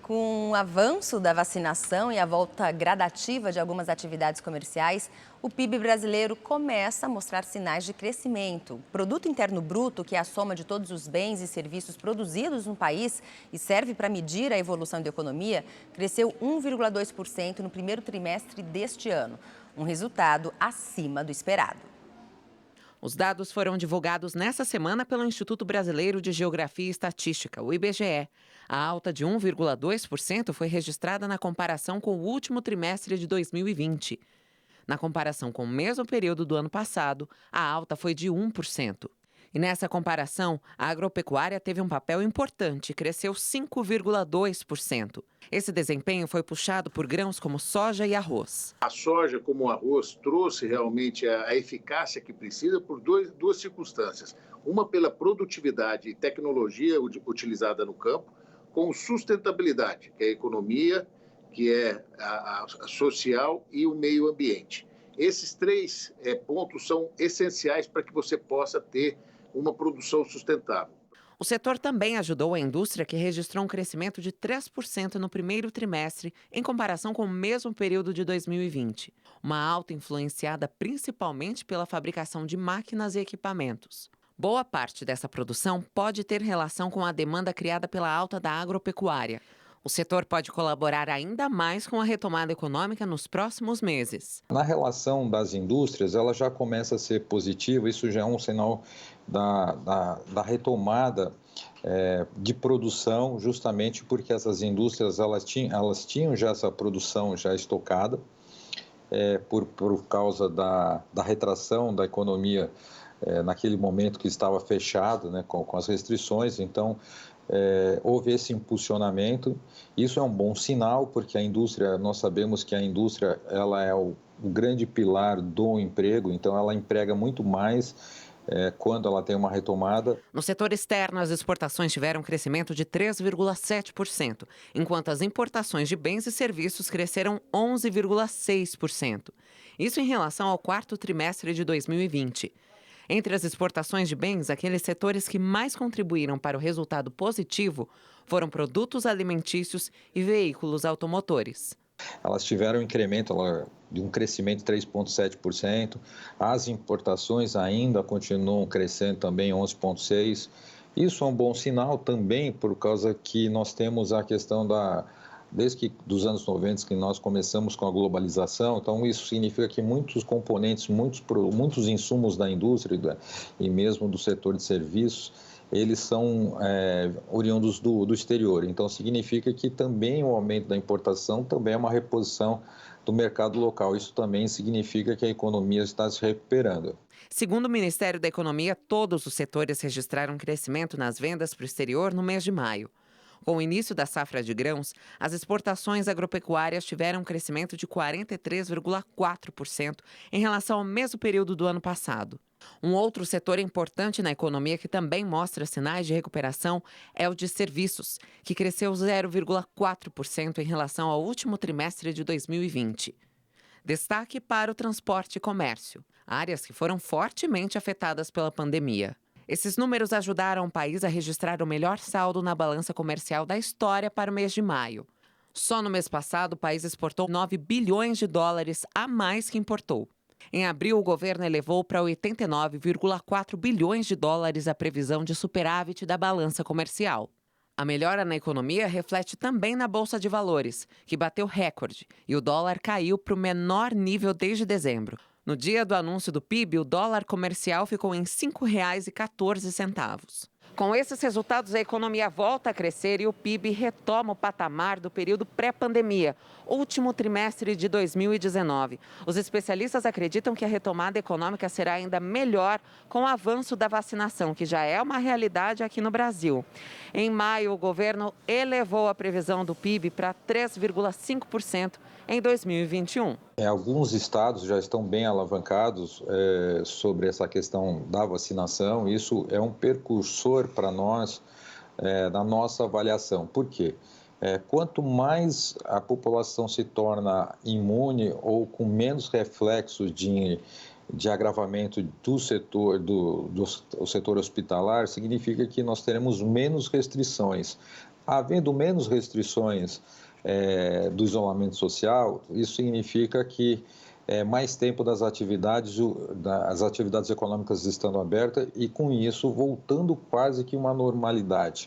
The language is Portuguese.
Com o avanço da vacinação e a volta gradativa de algumas atividades comerciais, o PIB brasileiro começa a mostrar sinais de crescimento. O Produto Interno Bruto, que é a soma de todos os bens e serviços produzidos no país e serve para medir a evolução da economia, cresceu 1,2% no primeiro trimestre deste ano, um resultado acima do esperado. Os dados foram divulgados nesta semana pelo Instituto Brasileiro de Geografia e Estatística, o IBGE. A alta de 1,2% foi registrada na comparação com o último trimestre de 2020. Na comparação com o mesmo período do ano passado, a alta foi de 1%. E nessa comparação, a agropecuária teve um papel importante, cresceu 5,2%. Esse desempenho foi puxado por grãos como soja e arroz. A soja, como o arroz, trouxe realmente a eficácia que precisa por duas circunstâncias. Uma pela produtividade e tecnologia utilizada no campo, com sustentabilidade, que é a economia, que é a social e o meio ambiente. Esses três pontos são essenciais para que você possa ter uma produção sustentável. O setor também ajudou a indústria, que registrou um crescimento de 3% no primeiro trimestre, em comparação com o mesmo período de 2020. Uma alta influenciada principalmente pela fabricação de máquinas e equipamentos. Boa parte dessa produção pode ter relação com a demanda criada pela alta da agropecuária. O setor pode colaborar ainda mais com a retomada econômica nos próximos meses. Na relação das indústrias, ela já começa a ser positiva, isso já é um sinal da retomada de produção, justamente porque essas indústrias elas tinham já essa produção já estocada, por causa da retração da economia naquele momento que estava fechado, né, com as restrições. Então, houve esse impulsionamento. Isso é um bom sinal, porque a indústria, nós sabemos que a indústria ela é o grande pilar do emprego, então ela emprega muito mais quando ela tem uma retomada. No setor externo, as exportações tiveram um crescimento de 3,7%, enquanto as importações de bens e serviços cresceram 11,6%. Isso em relação ao quarto trimestre de 2020. Entre as exportações de bens, aqueles setores que mais contribuíram para o resultado positivo foram produtos alimentícios e veículos automotores. Elas tiveram um incremento de um crescimento de 3,7%. As importações ainda continuam crescendo também 11,6%. Isso é um bom sinal também por causa que nós temos a questão desde dos anos 90 que nós começamos com a globalização, então isso significa que muitos componentes, muitos insumos da indústria e mesmo do setor de serviços, eles são oriundos do exterior. Então significa que também o aumento da importação também é uma reposição do mercado local. Isso também significa que a economia está se recuperando. Segundo o Ministério da Economia, todos os setores registraram crescimento nas vendas para o exterior no mês de maio. Com o início da safra de grãos, as exportações agropecuárias tiveram um crescimento de 43,4% em relação ao mesmo período do ano passado. Um outro setor importante na economia que também mostra sinais de recuperação é o de serviços, que cresceu 0,4% em relação ao último trimestre de 2020. Destaque para o transporte e comércio, áreas que foram fortemente afetadas pela pandemia. Esses números ajudaram o país a registrar o melhor saldo na balança comercial da história para o mês de maio. Só no mês passado, o país exportou 9 bilhões de dólares a mais que importou. Em abril, o governo elevou para 89,4 bilhões de dólares a previsão de superávit da balança comercial. A melhora na economia reflete também na Bolsa de Valores, que bateu recorde, e o dólar caiu para o menor nível desde dezembro. No dia do anúncio do PIB, o dólar comercial ficou em R$ 5,14. Com esses resultados, a economia volta a crescer e o PIB retoma o patamar do período pré-pandemia, último trimestre de 2019. Os especialistas acreditam que a retomada econômica será ainda melhor com o avanço da vacinação, que já é uma realidade aqui no Brasil. Em maio, o governo elevou a previsão do PIB para 3,5% em 2021. Alguns estados já estão bem alavancados sobre essa questão da vacinação. Isso é um precursor para nós, na nossa avaliação. Por quê? Quanto mais a população se torna imune ou com menos reflexos de agravamento do setor hospitalar, significa que nós teremos menos restrições, Havendo menos restrições do isolamento social, isso significa que mais tempo das atividades, as atividades econômicas estando abertas e, com isso, voltando quase que uma normalidade.